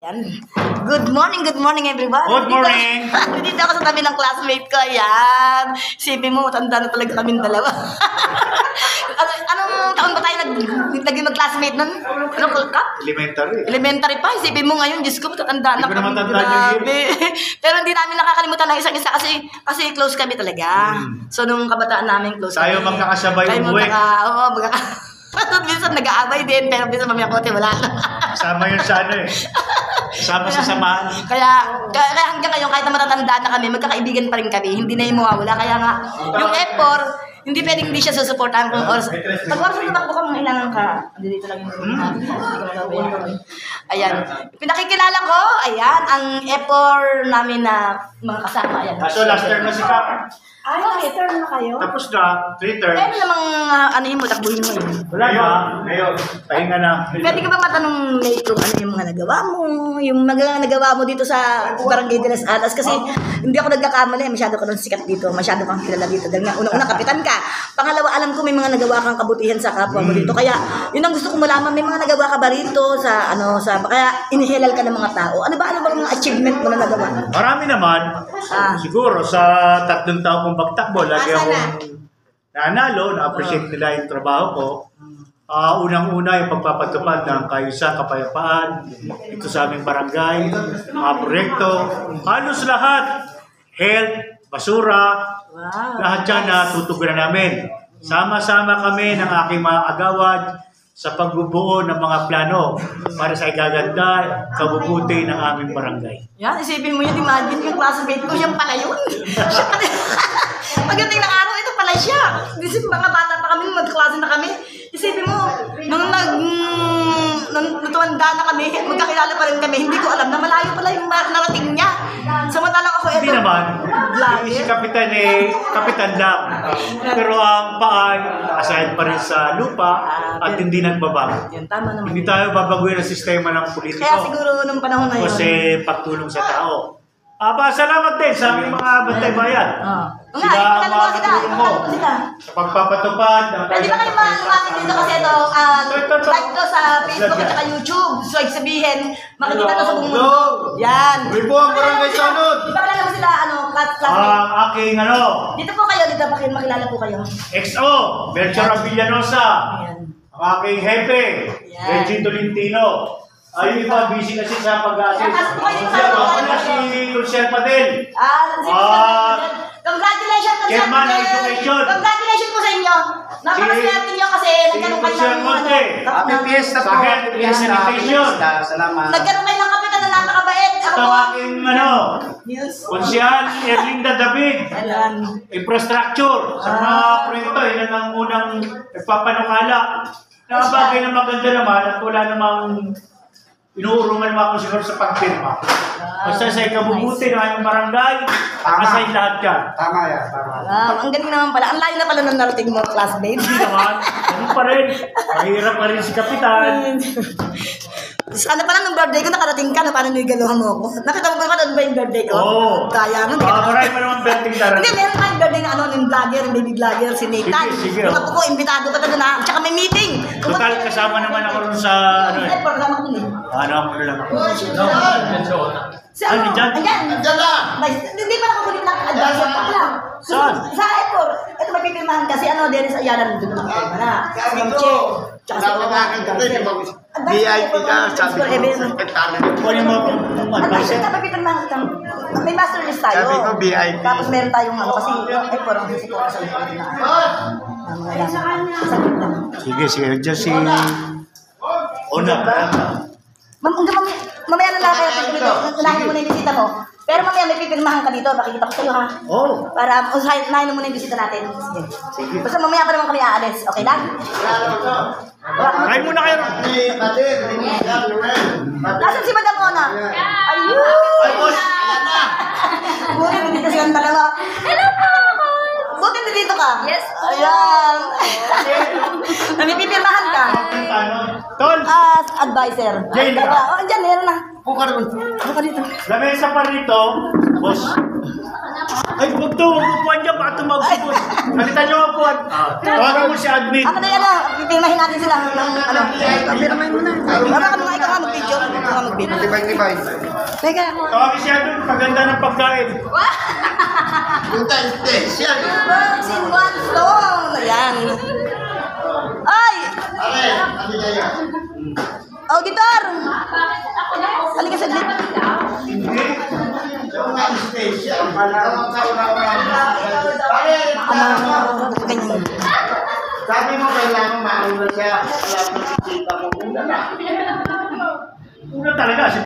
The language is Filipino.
Yan. Good morning everyone. Good morning. Dito ako sa tabi ng classmate ko. Ayan. Sipin mo, tanda na talaga kaming dalawa. Anong taon ba tayo naging mag-classmate nun? Anong cup? Elementary. Elementary pa. Isipin mo ngayon, Diyos ko, tatanda na Hindi ko kami. naman tandaan yun. Grabe. Pero hindi namin nakakalimutan ng isang isa kasi close kami talaga. So, nung kabataan namin, close Tayo kami. magkakasabay Tayo umuwi. Oo, minsan nag-aabay din, pero minsan mamaya kote, wala na. Kasama yun sa ano eh. Kasama sa samahan. Kaya hanggang ngayon, kahit na matatanda na kami, magkakaibigan pa rin kami. Hindi na yung mawawala. Kaya nga, yung effort, hindi pwedeng hindi siya susuportahan kung oras. Pag oras na tatakbo ka, mga ilangan ka. Dito lang yung ayan. Pinakikilala ko, ayan, ang effort namin na mga kasama. Ayan. So last term na si Kap. Ay, last term na kayo? Tapos na, 3 terms. Kaya namang anuhin mo, takbuhin mo yun. Wala na. Ngayon, pahinga na. Pwede ka ba matanong May kung ano yung mga nagawa mo, yung mga nagawa mo dito sa Barangay de las Alas? Kasi hindi ako nagkakamali, masyado ka nung sikat dito, masyado kang kilala dito. Dahil nga, unang-una kapitan ka. Pangalawa, alam ko may mga nagawa kang kabutihan sa kapwa mo dito. Kaya, yun ang gusto ko malaman, may mga nagawa ka ba rito sa, kaya inihilal ka ng mga tao. Ano ba mga achievement mo na nagawa? Marami naman. Siguro sa 3 taong kong pagtakbo, lagi akong nanalo, na-appreciate nila yung trabaho ko. Unang-una yung pagpapatupad ng kaayusan, kapayapaan ito sa aming barangay, mga proyekto, halos lahat, health, basura, lahat yan na tutugunan namin. Sama-sama kami ng aking mga agawad sa pagbubuo ng mga plano para sa igaganda, kabubuti ng aming barangay. Yan, isipin mo yun, imagine yung classmate ko, yan pala yun. Siya pala. Pagdating ng araw, ito pala siya. Isipin, mga bata pa kami, magklase na kami. Isipin mo, nung natuwanda na kami, magkakilala pa rin kami, hindi ko alam na malayo pala yung narating niya. Samantalang ako, Hindi naman, si Kapitan Kapitan lang. Pero ang paan, aside pa rin sa lupa at hindi nagbabago. Yan, tama naman. Hindi tayo babaguhin ang sistema ng politiko. Kaya siguro nung panahon na yun. Kasi pagtulong sa tao. Salamat din sa aming mga bantay bayan. Sila ang mga katulong mo sa pagpapatupad ng pwede ba kayo lumapit dito kasi ito, like to sa Facebook at saka YouTube. So, sabihin, makikita to sa buong mundo. Yan. Uy po ang barangay Sanod. Di ba kilala mo sila, classmate? ang aking Dito po kayo, dito makilala po kayo. XO, Berchara Villanosa. Ayan. Ang aking hepe, Yan. Reggie Tolentino. Ayun iba, busy kasi sa pag-assist. Ako na si Lucian Padel. Congratulations po Chairman ng Education. Congratulations po sa inyo. Napakaswerte nyo kasi nagkaroon kayo ng Happy Fiesta po. Happy Fiesta. Salamat. nagkaroon kayo ng kapitan na napakabait. Ako Ito po. ang aking Konsyal Erlinda David. Ayan. Infrastructure. Sa mga proyekto, yun ang unang nagpapanukala. Nakabagay na maganda naman at wala namang inuurungan naman ako siguro sa pagpirma. Basta sa ikabubuti ng aming barangay, asay lahat yan. Tama yan. Tama. Ang galing naman pala. Ang layo na pala ng narating mo, classmate. Hindi naman. Ano pa rin. Mahirap pa rin si Kapitan. Ano pala nung birthday ko, nakarating ka na parang nigaluhan mo ako. Nakita mo ba ba yung birthday ko? Oo. Kaya mo. Marami pa naman berting Hindi, darating. meron tayong birthday na yung vlogger, yung baby vlogger, si Nathan. Sige. Yung apo ko, imbitado ka na doon ha. Tsaka may meeting. Total, kasama naman ako rin sa Programa ko din. ano ako lang ako. Si ano? Andyan? Ayan. Andyan na. Hindi pa nakakulit na advisor pa lang. Saan? Sa airport. Ito may pipirmahan kasi Dennis Ayala nandun na nakapirma na. Sabi Ma'am ko, Che. Tsaka si napapakan ko ito. VIP ka, sabi ko. Kunin mo akong Advisor advisor. ka, pipirmahan ka. May master list tayo. Sabi ko, VIP. Tapos meron tayong kasi airport ang sisipura sa likod na. Saglit lang. Sige, dyan si Ona. Ma'am, mamaya na lang kaya dito. Unahin mo na yung bisita mo. Pero mamaya may pipirmahan ka dito. Makikita ko sa'yo ha. Oh. Para unahin mo na yung bisita natin. Sige. Basta mamaya pa naman kami aalis. Okay lang? Kain muna kayo. Nasaan si Madam Ona? Ayun! Ay, boss. Buti nandito silang dalawa. Hello po! Buti nandito ka? Yes po. Ayan. Namipipirmahan ka? Tol, As advisor. Jane, di ba? Andyan, meron na. Buka naman. Buka dito. lamesa pa rito, boss. Ay, huwag to, huwag upuan dyan, baka tumagpupos. Halitan niyo ang upuan. Tawagan mo si admin. Ako na yan, pipirmahin natin sila ng ano. Pirmahin mo na. Baka ka mga ikaw nga mag-video. Ikaw nga mag-video. Tibay-tibay. Teka. Tawagin si admin, paganda ng pagkain. Punta, special. Birds in one stone. Ayan. Ay! Are, ano niya? Auditor! Halika saglit. Yung mga special. Ang kauna-una. Pare, Ganyan. sabi mo kailangan mauna siya. Kaya pag-isipan mo muna na. Una talaga,